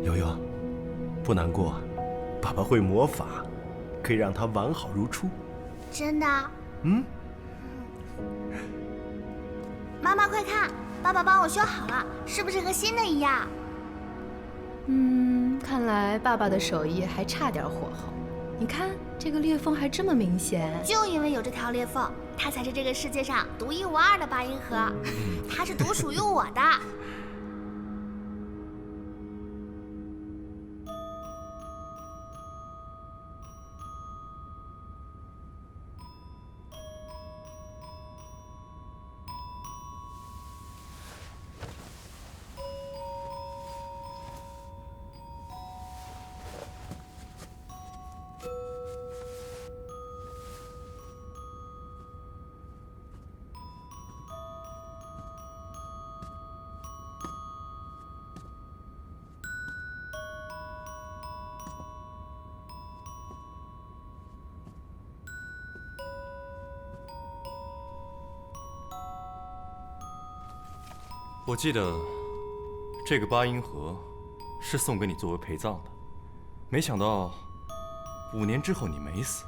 悠悠，不难过，爸爸会魔法，可以让它完好如初。真的？嗯。妈妈，快看，爸爸帮我修好了，是不是和新的一样？看来爸爸的手艺还差点火候。你看，这个裂缝还这么明显。就因为有这条裂缝，它才是这个世界上独一无二的八音盒，它是独属于我的。我记得这个八音盒是送给你作为陪葬的，没想到5年之后你没死，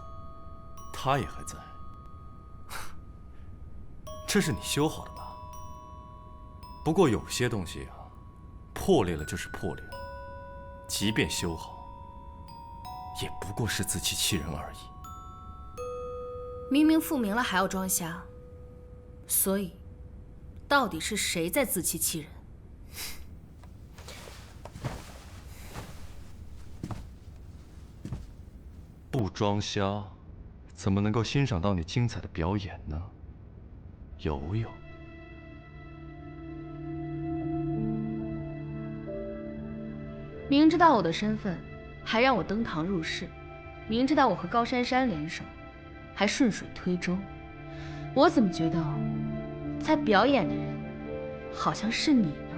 它也还在。这是你修好的吧？不过有些东西啊，破裂了就是破裂了，即便修好，也不过是自欺欺人而已。明明复明了还要装瞎，所以到底是谁在自欺欺人？不装瞎，怎么能够欣赏到你精彩的表演呢？游游，明知道我的身份，还让我登堂入室；明知道我和高珊珊联手，还顺水推舟。我怎么觉得在表演的人好像是你呢？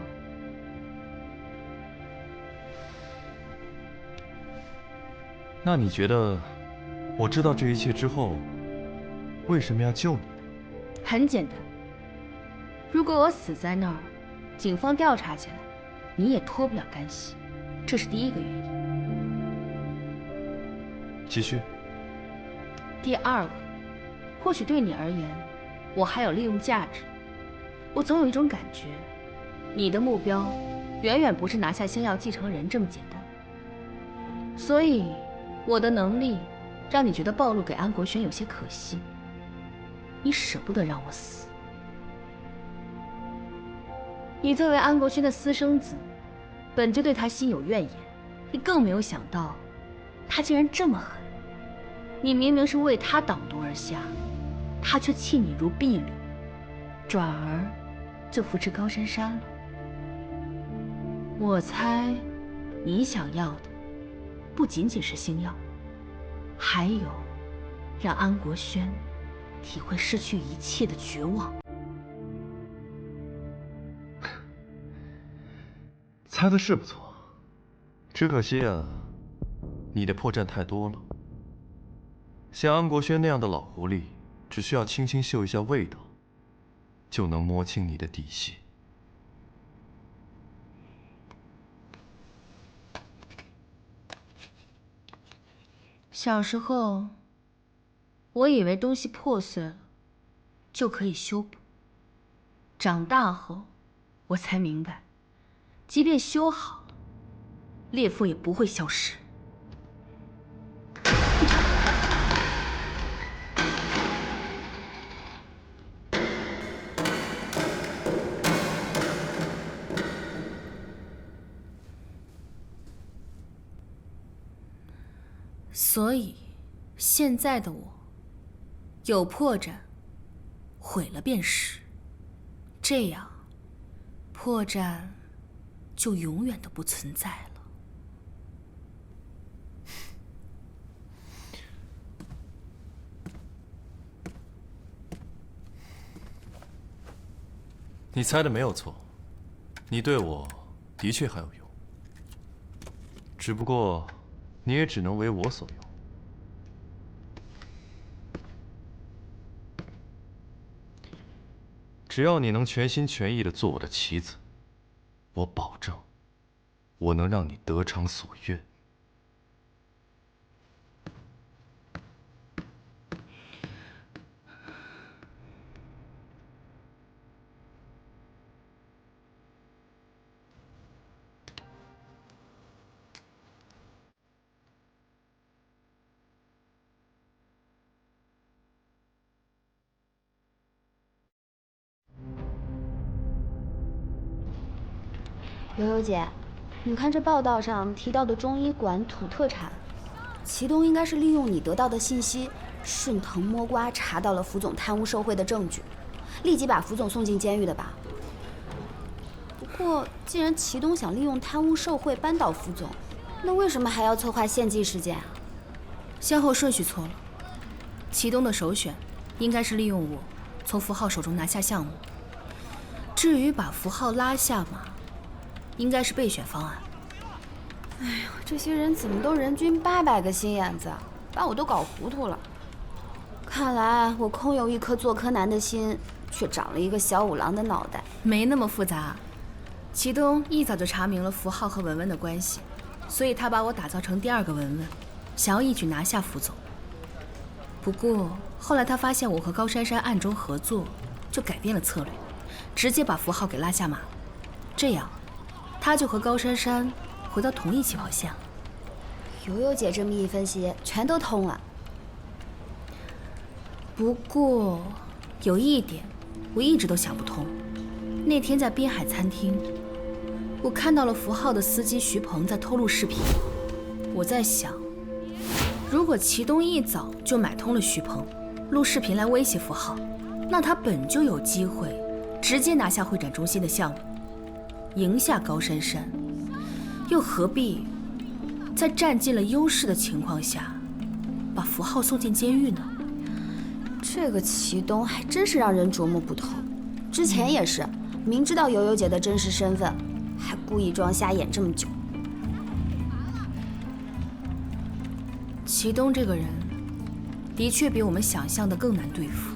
那你觉得我知道这一切之后，为什么要救你？很简单，如果我死在那儿，警方调查起来，你也脱不了干系，这是第一个原因。继续。第二个，或许对你而言，我还有利用价值。我总有一种感觉，你的目标远远不是拿下星耀继承人这么简单。所以，我的能力让你觉得暴露给安国轩有些可惜，你舍不得让我死。你作为安国轩的私生子，本就对他心有怨言，你更没有想到，他竟然这么狠。你明明是为他挡毒而下，他却弃你如敝履，转而就扶持高珊珊了。我猜，你想要的不仅仅是星耀，还有让安国轩体会失去一切的绝望。猜的是不错，只可惜啊，你的破绽太多了。像安国轩那样的老狐狸，只需要轻轻嗅一下味道，就能摸清你的底细。小时候，我以为东西破碎了就可以修补，长大后，我才明白，即便修好了，裂缝也不会消失。所以，现在的我，有破绽，毁了便是，这样，破绽就永远都不存在了。你猜的没有错，你对我的确还有用，只不过你也只能为我所用。只要你能全心全意地做我的棋子，我保证，我能让你得偿所愿。悠悠姐，你看这报道上提到的中医馆土特产，祁东应该是利用你得到的信息，顺藤摸瓜查到了福总贪污受贿的证据，立即把福总送进监狱的吧？不过，既然祁东想利用贪污受贿扳倒福总，那为什么还要策划献祭事件啊？先后顺序错了，祁东的首选应该是利用我从符浩手中拿下项目，至于把符浩拉下马，应该是备选方案。哎呦，这些人怎么都人均800个心眼子，把我都搞糊涂了。看来我空有一颗做柯南的心，却长了一个小五郎的脑袋。没那么复杂，祁东一早就查明了符浩和文文的关系，所以他把我打造成第二个文文，想要一举拿下福总。不过后来他发现我和高珊珊暗中合作，就改变了策略，直接把符浩给拉下马，这样他就和高珊珊回到同一起跑线了。悠悠姐这么一分析，全都通了。不过有一点我一直都想不通，那天在滨海餐厅，我看到了符浩的司机徐鹏在偷录视频。我在想，如果祁东一早就买通了徐鹏，录视频来威胁符浩，那他本就有机会直接拿下会展中心的项目，赢下高珊珊，又何必在占尽了优势的情况下把符浩送进监狱呢？这个祁东还真是让人琢磨不透。之前也是，明知道悠悠姐的真实身份，还故意装瞎演这么久。祁东这个人的确比我们想象的更难对付，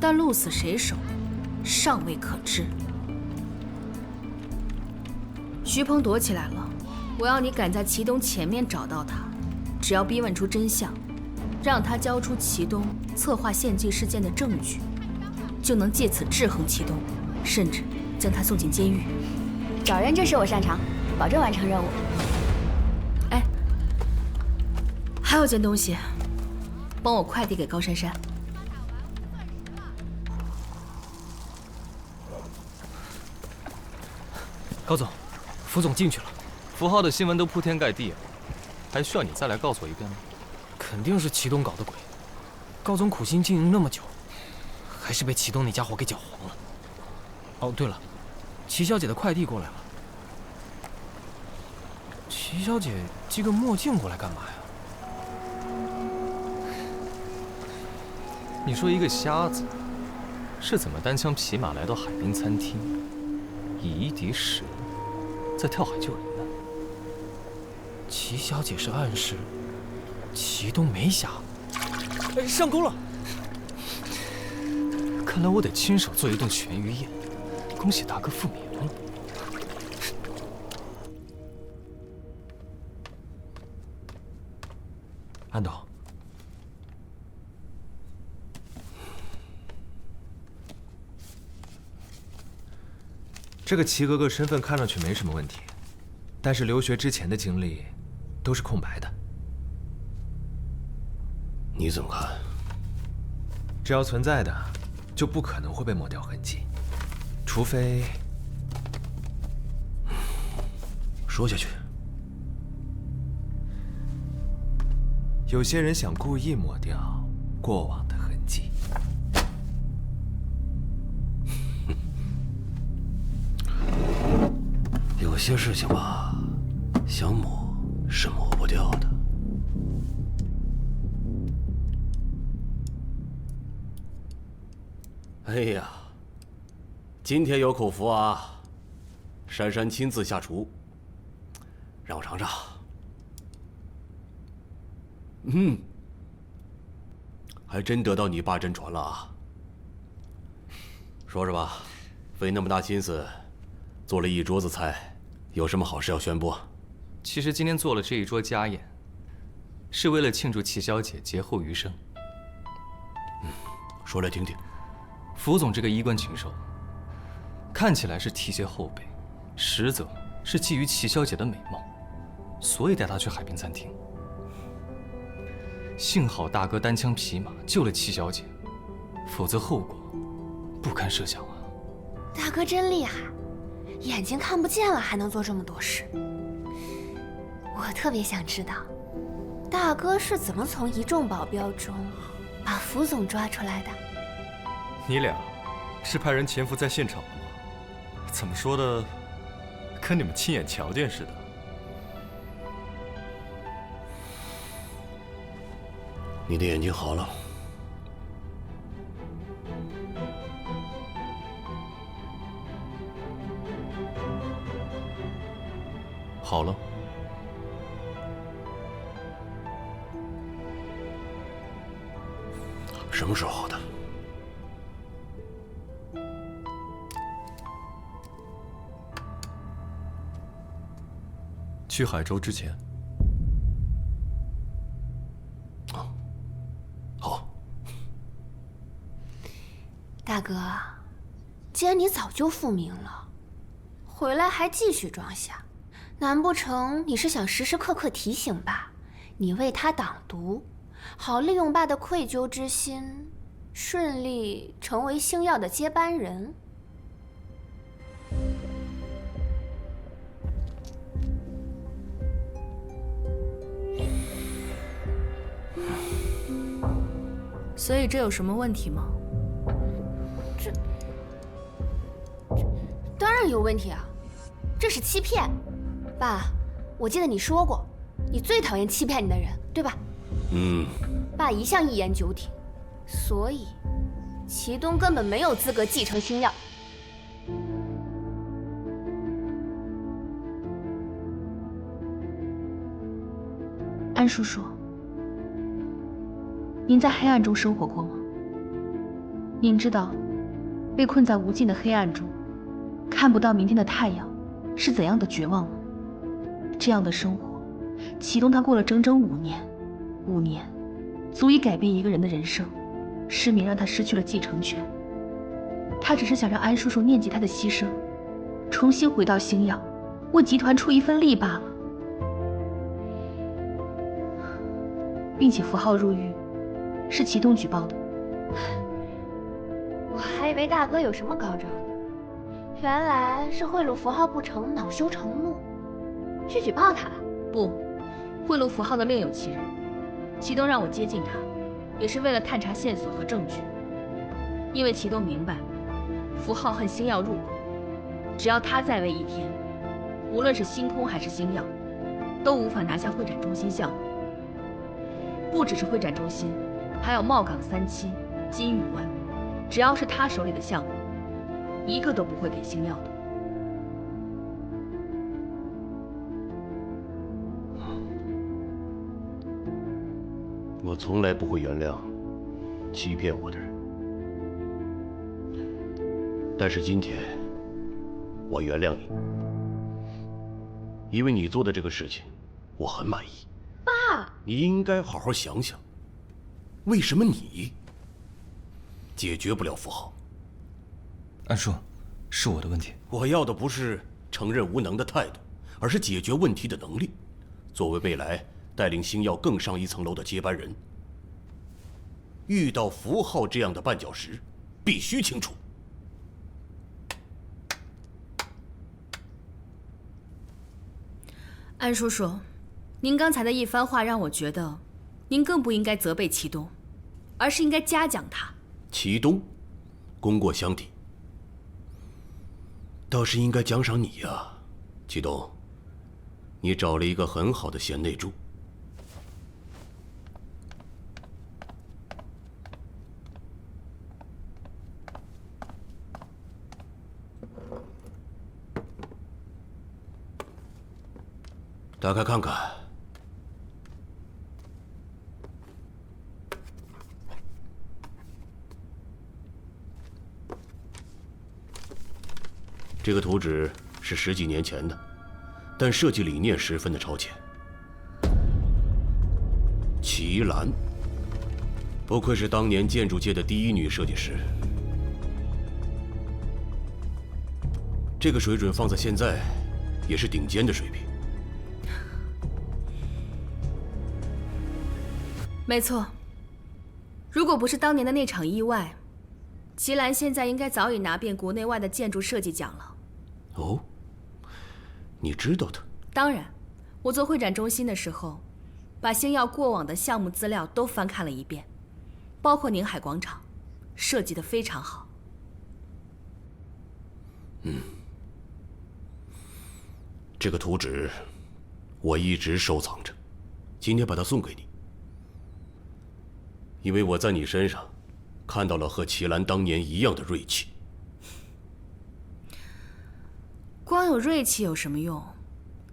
但鹿死谁手尚未可知。徐鹏躲起来了，我要你赶在祁东前面找到他，只要逼问出真相，让他交出祁东策划献祭事件的证据，就能借此制衡祁东，甚至将他送进监狱。找人这事我擅长，保证完成任务。哎，还有件东西，帮我快递给高珊珊。高总，福总进去了。符浩的新闻都铺天盖地了，还需要你再来告诉我一遍吗？肯定是祁东搞的鬼。高总苦心经营那么久，还是被祁东那家伙给搅黄了。哦，对了，祁小姐的快递过来了。祁小姐系个墨镜过来干嘛呀？你说一个瞎子是怎么单枪匹马来到海滨餐厅，以一敌10，再跳海救人的？祁小姐是暗示祁东没瞎。哎，上钩了！看来我得亲手做一顿全鱼宴，恭喜大哥复明了。安董，这个祁格格身份看上去没什么问题，但是留学之前的经历都是空白的。你怎么看？只要存在的，就不可能会被抹掉痕迹，除非……说下去。有些人想故意抹掉过往的痕迹。有些事情吧，想抹是抹不掉的。哎呀，今天有口福啊！珊珊亲自下厨，让我尝尝。还真得到你爸真传了啊！说吧，费那么大心思做了一桌子菜，有什么好事要宣布？其实今天做了这一桌家宴，是为了庆祝齐小姐劫后余生。说来听听。福总这个衣冠禽兽，看起来是提携后辈，实则是觊觎齐小姐的美貌，所以带她去海滨餐厅。幸好大哥单枪匹马救了齐小姐，否则后果不堪设想啊！大哥真厉害，眼睛看不见了还能做这么多事。我特别想知道，大哥是怎么从一众保镖中把福总抓出来的？你俩是派人潜伏在现场的吗？怎么说的，跟你们亲眼瞧见似的。你的眼睛好了。好了。什么时候好的？去海州之前。好。大哥，既然你早就复明了，回来还继续装瞎，难不成你是想时时刻刻提醒爸，你为他挡毒，好利用爸的愧疚之心，顺利成为星耀的接班人？所以这有什么问题吗？这当然有问题啊！这是欺骗，爸，我记得你说过，你最讨厌欺骗你的人，对吧？爸一向一言九鼎，所以祁东根本没有资格继承星耀。安叔叔，您在黑暗中生活过吗？您知道，被困在无尽的黑暗中，看不到明天的太阳，是怎样的绝望吗？这样的生活，祁东他过了整整5年，5年，足以改变一个人的人生。失明让他失去了继承权，他只是想让安叔叔念及他的牺牲，重新回到星耀，为集团出一份力罢了。并且符号入狱，是祁东举报的。我还以为大哥有什么高招，原来是贿赂符号不成，恼羞成怒，去举报他了。不，贿赂符号的另有其人。祁东让我接近他，也是为了探查线索和证据。因为祁东明白，符号恨星耀入骨，只要他在位一天，无论是星空还是星耀，都无法拿下会展中心项目。不只是会展中心，还有茂港3期、金宇湾，只要是他手里的项目，一个都不会给星耀的。我从来不会原谅欺骗我的人，但是今天我原谅你，因为你做的这个事情，我很满意。爸，你应该好好想想，为什么你解决不了符号？安叔，是我的问题。我要的不是承认无能的态度，而是解决问题的能力。作为未来带领星耀更上一层楼的接班人，遇到符号这样的绊脚石，必须清楚。安叔叔，您刚才的一番话让我觉得，您更不应该责备祁东，而是应该嘉奖他。祁东，功过相抵，倒是应该奖赏你呀，祁东，你找了一个很好的贤内助。打开看看。这个图纸是10几年前的，但设计理念十分的超前。齐兰，不愧是当年建筑界的第一女设计师。这个水准放在现在，也是顶尖的水平。没错，如果不是当年的那场意外，齐兰现在应该早已拿遍国内外的建筑设计奖了。哦，你知道的？当然，我做会展中心的时候，把星耀过往的项目资料都翻看了一遍，包括宁海广场，设计得非常好。这个图纸我一直收藏着，今天把它送给你，因为我在你身上看到了和齐兰当年一样的锐气。光有锐气有什么用？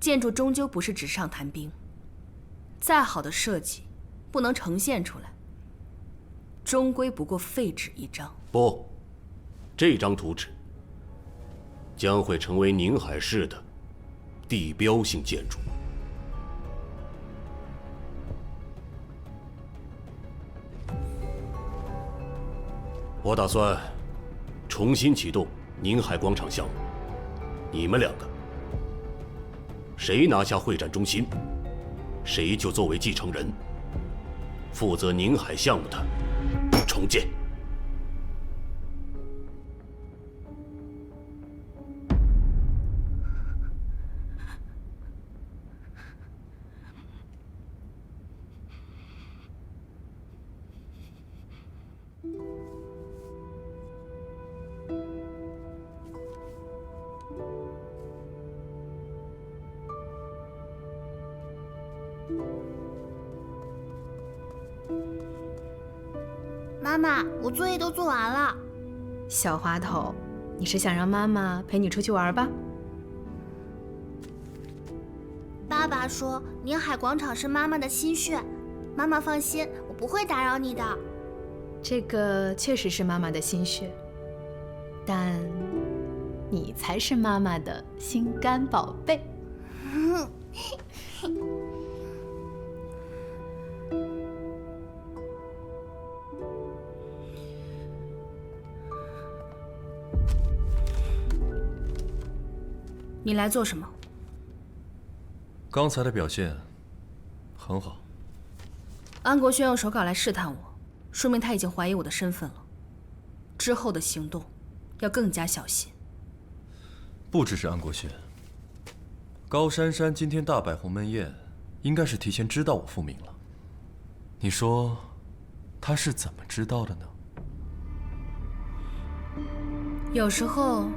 建筑终究不是纸上谈兵，再好的设计，不能呈现出来，终归不过废纸一张。不，这张图纸将会成为宁海市的地标性建筑。我打算重新启动宁海广场项目，你们两个谁拿下会展中心，谁就作为继承人，负责宁海项目的重建。妈妈，我作业都做完了。小滑头，你是想让妈妈陪你出去玩吧？爸爸说宁海广场是妈妈的心血，妈妈放心，我不会打扰你的。这个确实是妈妈的心血，但你才是妈妈的心肝宝贝。你来做什么？刚才的表现很好。安国轩用手稿来试探我，说明他已经怀疑我的身份了。之后的行动要更加小心。不只是安国轩，高珊珊今天大摆鸿门宴，应该是提前知道我复明了。你说，她是怎么知道的呢？有时候，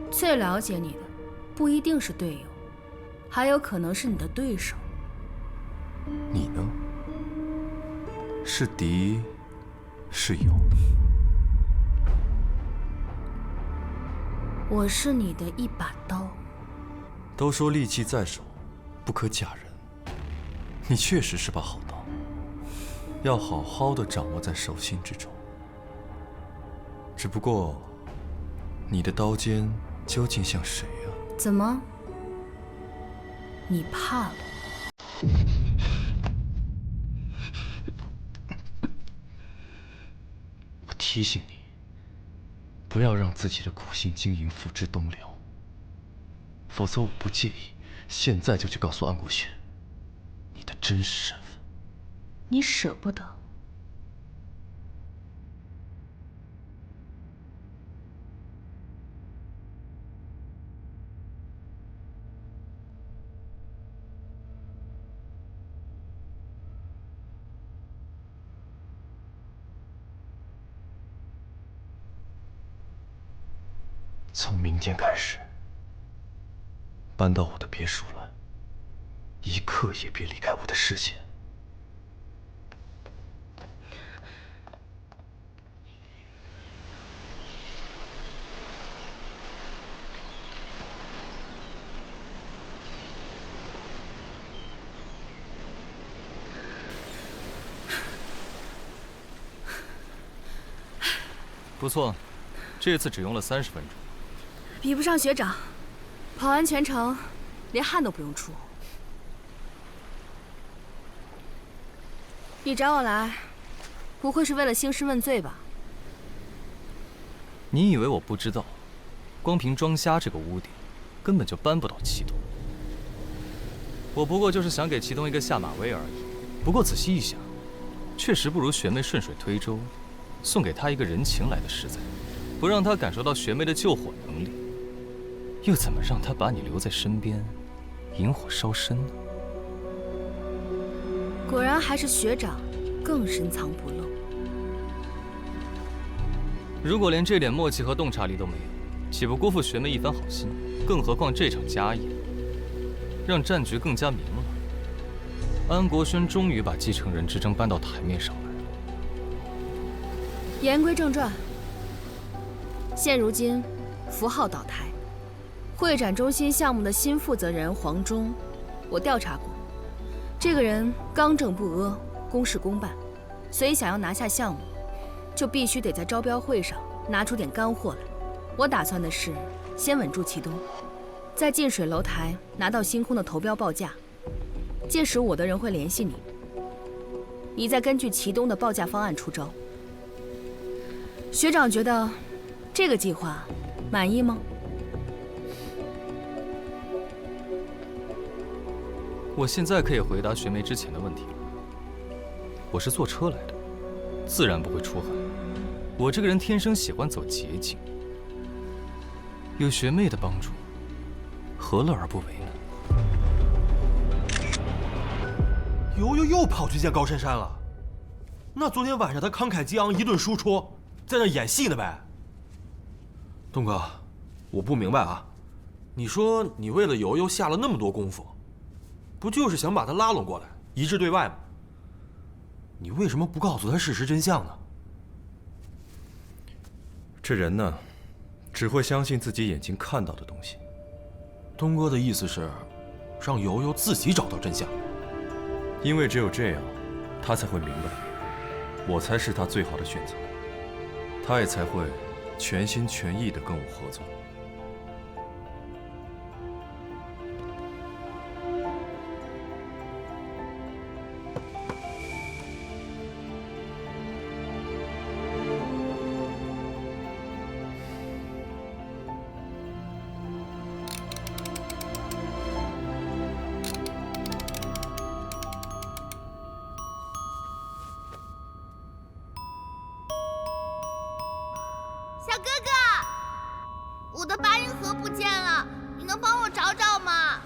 最了解你的不一定是队友，还有可能是你的对手。你呢？是敌，是友？我是你的一把刀。都说利器在手，不可假人。你确实是把好刀，要好好的掌握在手心之中。只不过，你的刀尖究竟像谁啊？怎么？你怕了？我提醒你，不要让自己的苦心经营付之东流，否则我不介意现在就去告诉安国轩你的真实身份。你舍不得？从明天开始，搬到我的别墅来，一刻也别离开我的视线。不错，这次只用了30分钟。比不上学长，跑完全程连汗都不用出。你找我来，不会是为了兴师问罪吧？你以为我不知道，光凭庄虾这个污点，根本就扳不倒祁东。我不过就是想给祁东一个下马威而已。不过仔细一想，确实不如学妹顺水推舟，送给他一个人情来的实在。不让他感受到学妹的救火能力，又怎么让他把你留在身边，引火烧身呢？果然还是学长更深藏不露。如果连这点默契和洞察力都没有，岂不辜负学妹一番好心？更何况这场家宴，让战局更加明朗。安国轩终于把继承人之争搬到台面上来了。言归正传，现如今符号倒台，会展中心项目的新负责人黄忠，我调查过。这个人刚正不阿，公事公办，所以想要拿下项目，就必须得在招标会上拿出点干货来。我打算的是先稳住祁东，在近水楼台拿到星空的投标报价，届时我的人会联系你，你再根据祁东的报价方案出招。学长觉得这个计划满意吗？我现在可以回答学妹之前的问题了。我是坐车来的，自然不会出汗。我这个人天生喜欢走捷径，有学妹的帮助，何乐而不为呢？悠悠又跑去见高珊珊了。那昨天晚上他慷慨激昂一顿输出，在那演戏呢呗。东哥，我不明白啊，你说你为了悠悠下了那么多功夫，不就是想把他拉拢过来，一致对外吗？你为什么不告诉他事实真相呢？这人呢，只会相信自己眼睛看到的东西。东哥的意思是，让悠悠自己找到真相。因为只有这样，他才会明白，我才是他最好的选择，他也才会全心全意地跟我合作。小哥哥，我的八音盒不见了，你能帮我找找吗？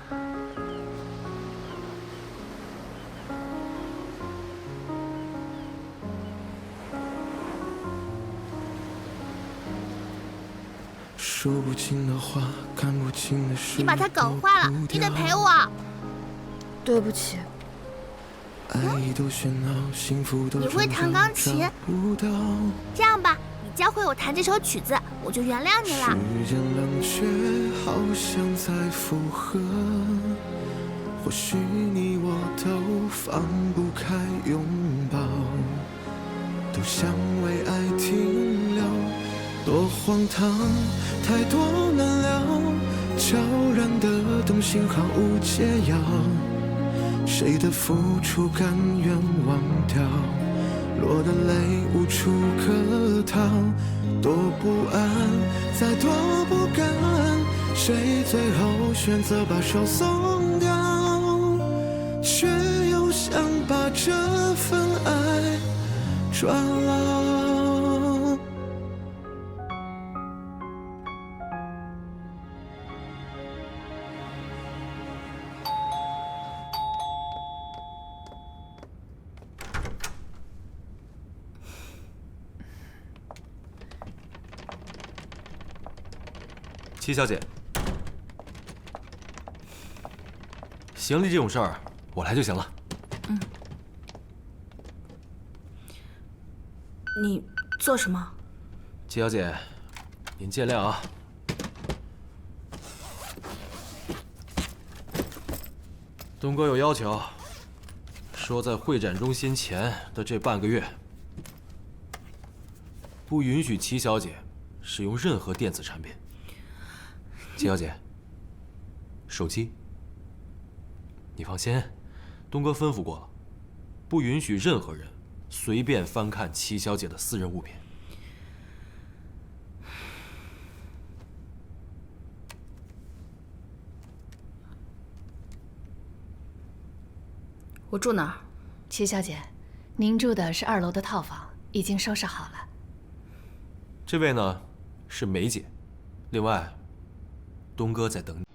说不清的话，看不清的事。你把它搞坏了，你得赔我。对不起。爱都喧闹，幸福都你会弹钢琴？这样吧，你教会我弹这首曲子，我就原谅你了。时间冷却，好像在附和。或许你我都放不开拥抱，都想为爱停留。多荒唐，太多难料，悄然的动心毫无解药。谁的付出甘愿忘掉，落的泪无处可逃，多不安，再多不甘，谁最后选择把手松掉，却又想把这份爱转牢。齐小姐，行李这种事儿，我来就行了。嗯。你做什么？齐小姐，您见谅啊。东哥有要求，说在会展中心前的这半个月，不允许齐小姐使用任何电子产品。齐小姐，手机、你放心，东哥吩咐过了，不允许任何人随便翻看齐小姐的私人物品。我住哪儿？齐小姐，您住的是2楼的套房，已经收拾好了。这位呢，是梅姐。另外，东哥在等你。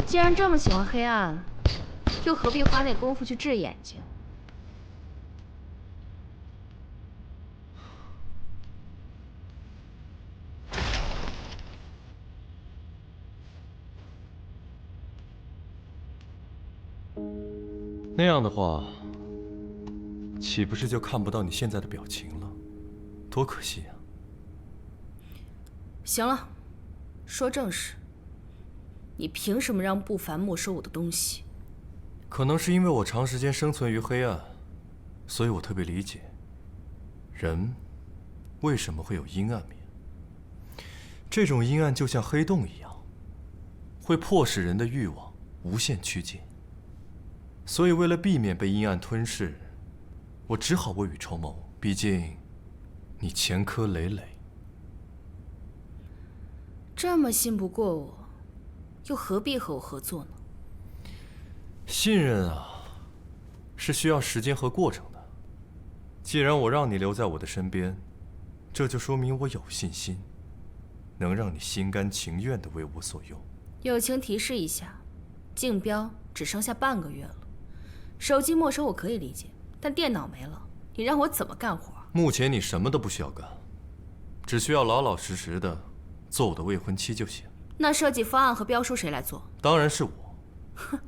既然这么喜欢黑暗，又何必花那功夫去治眼睛？那样的话，岂不是就看不到你现在的表情了？多可惜啊！行了，说正事。你凭什么让不凡没收我的东西？可能是因为我长时间生存于黑暗，所以我特别理解人为什么会有阴暗面。这种阴暗就像黑洞一样，会迫使人的欲望无限趋近。所以为了避免被阴暗吞噬，我只好未雨绸缪。毕竟你前科累累。这么信不过我，又何必和我合作呢？信任啊，是需要时间和过程的。既然我让你留在我的身边，这就说明我有信心，能让你心甘情愿地为我所用。友情提示一下，竞标只剩下半个月了。手机没收我可以理解，但电脑没了，你让我怎么干活？目前你什么都不需要干，只需要老老实实的做我的未婚妻就行。那设计方案和标书谁来做？当然是我。哼，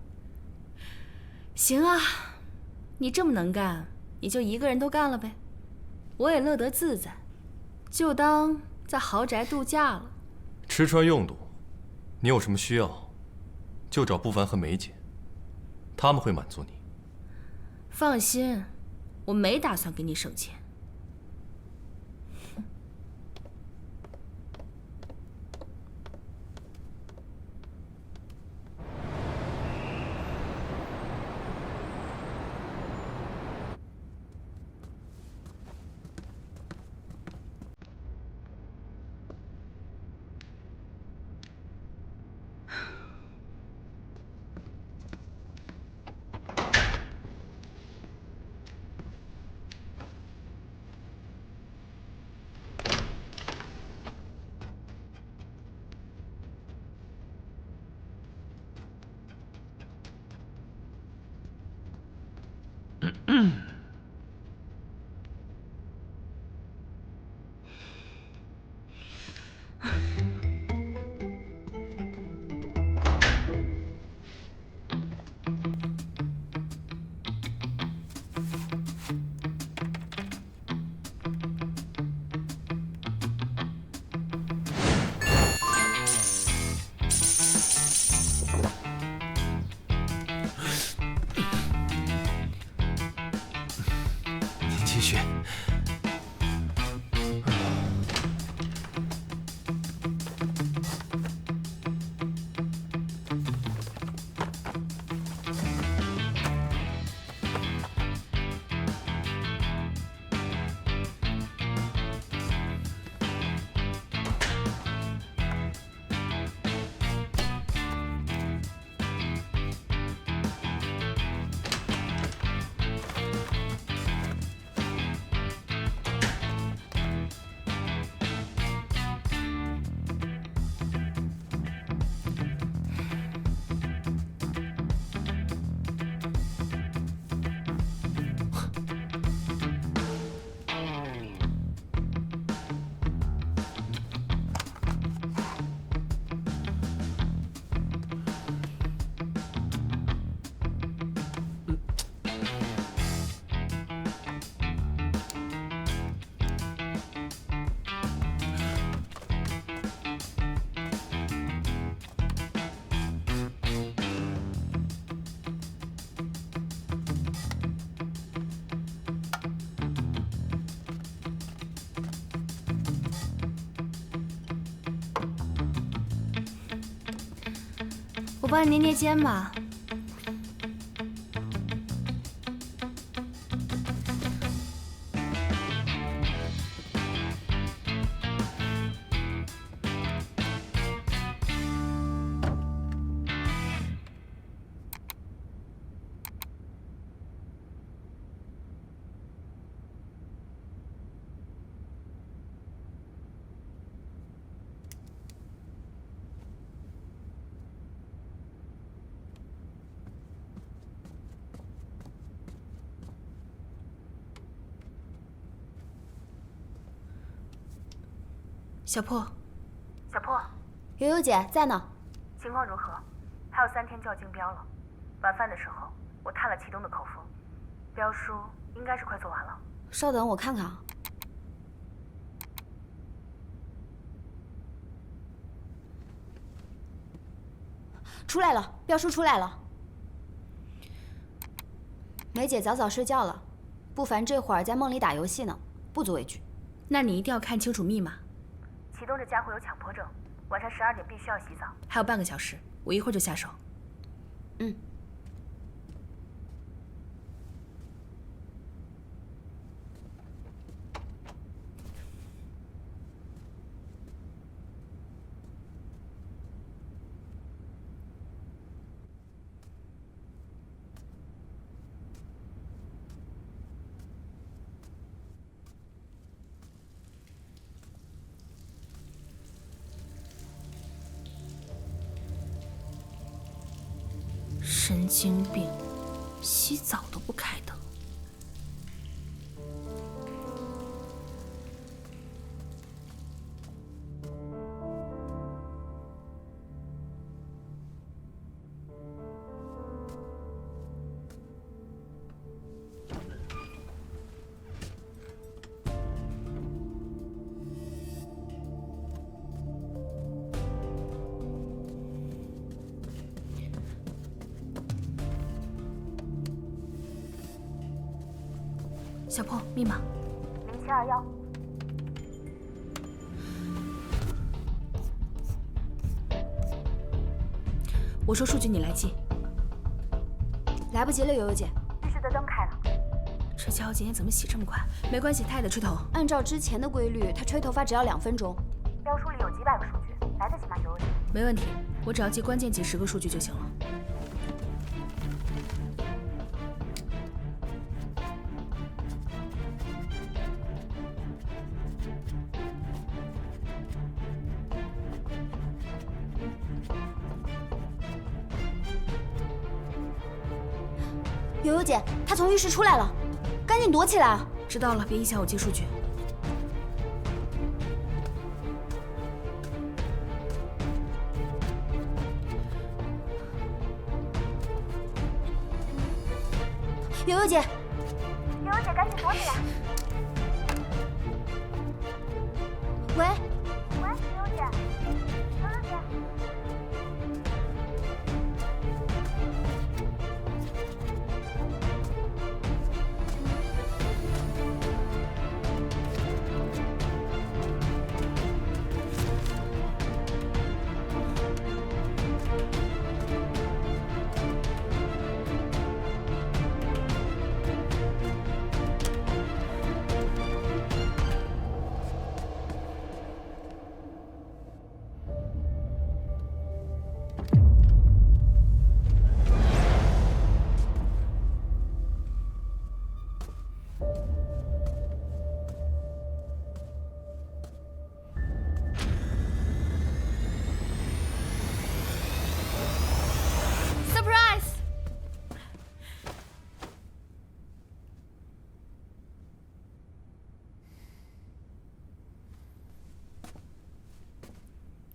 行啊，你这么能干，你就一个人都干了呗，我也乐得自在，就当在豪宅度假了。吃穿用度，你有什么需要，就找不凡和梅姐，他们会满足你。放心，我没打算给你省钱。继续。我帮你捏捏肩吧。小破，小破，悠悠姐在呢。情况如何？还有3天就要竞标了。晚饭的时候，我探了祁东的口风，标书应该是快做完了。稍等，我看看啊。出来了，标书出来了。梅姐早早睡觉了，不凡这会儿在梦里打游戏呢，不足为惧。那你一定要看清楚密码。祁东这家伙有强迫症，晚上12点必须要洗澡。还有半个小时，我一会儿就下手。嗯。神经病，洗澡都不开灯。小破，密码0721。我说数据你来记。来不及了，悠悠姐。浴室的灯开了。这家伙今天怎么洗这么快？没关系，他也得吹头。按照之前的规律，他吹头发只要2分钟。标书里有几百个数据，来得及吗，悠悠姐？没问题，我只要记关键几10个数据就行了。悠悠姐，他从浴室出来了，赶紧躲起来啊！知道了，别影响我记数据。悠悠姐，悠悠姐，赶紧躲起来！喂，喂，悠悠姐，悠悠姐。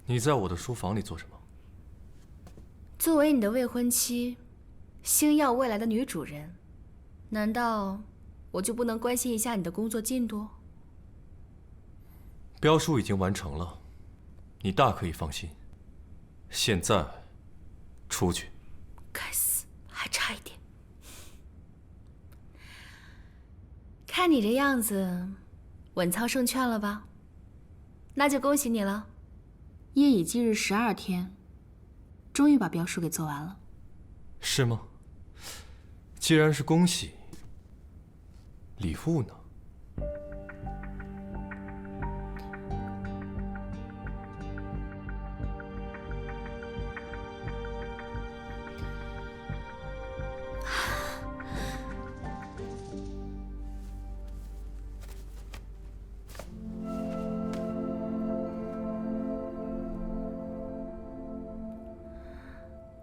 你在我的书房里做什么？作为你的未婚妻，星耀未来的女主人，难道我就不能关心一下你的工作进度？标书已经完成了，你大可以放心。现在，出去。该死，还差一点。看你这样子，稳操胜券了吧？那就恭喜你了。夜以继日12天，终于把标书给做完了。是吗？既然是恭喜，礼物呢？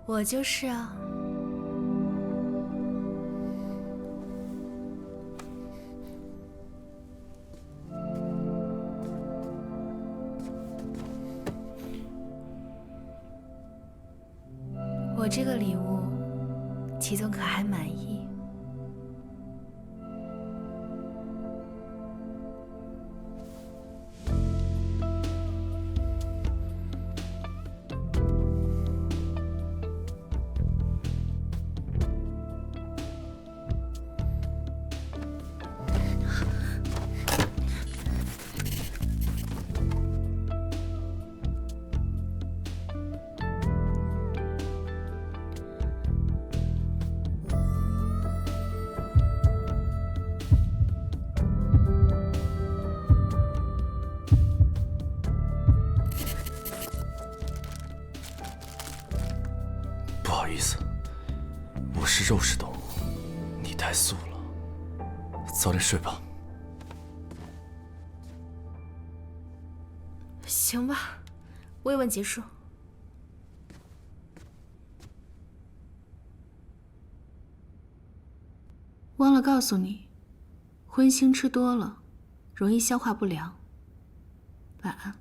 我就是啊。我这个礼物，齐总可还满意？不好意思，我是肉食动物，你太素了，早点睡吧。行吧，慰问结束。忘了告诉你，荤腥吃多了，容易消化不良。晚安。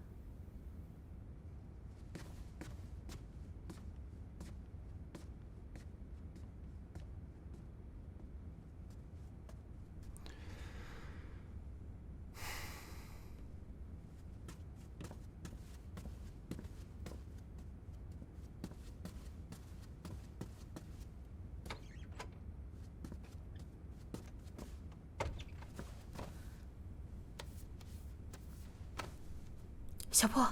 小破，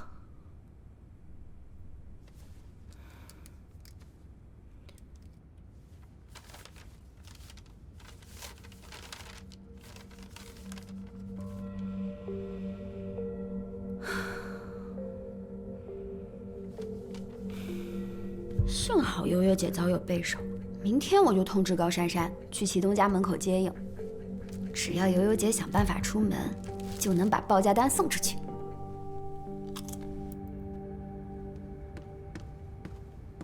幸好悠悠姐早有备手，明天我就通知高珊珊去祁东家门口接应。只要悠悠姐想办法出门，就能把报价单送出去。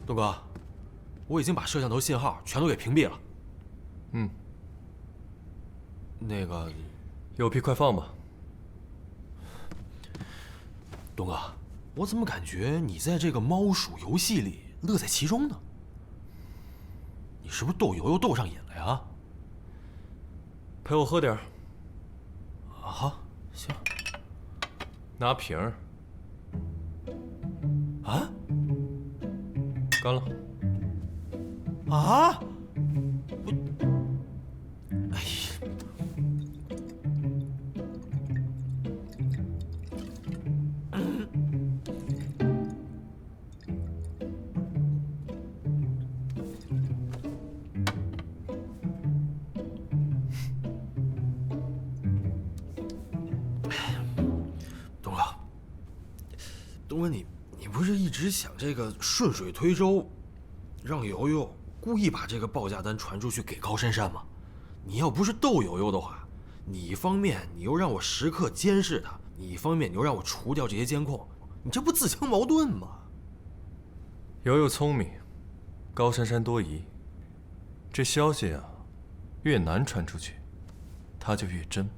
东哥，我已经把摄像头信号全都给屏蔽了。嗯。那个，有屁快放吧。东哥，我怎么感觉你在这个猫鼠游戏里乐在其中呢？你是不是逗悠悠逗上瘾了呀？陪我喝点儿。啊，好，行。拿瓶儿。啊？干了。啊！哎呀！东哥，你不是一直想这个顺水推舟，让悠悠故意把这个报价单传出去给高珊珊吗？你要不是逗悠悠的话，你一方面你又让我时刻监视她，你一方面你又让我除掉这些监控，你这不自相矛盾吗？悠悠聪明，高珊珊多疑。这消息啊，越难传出去，它就越真。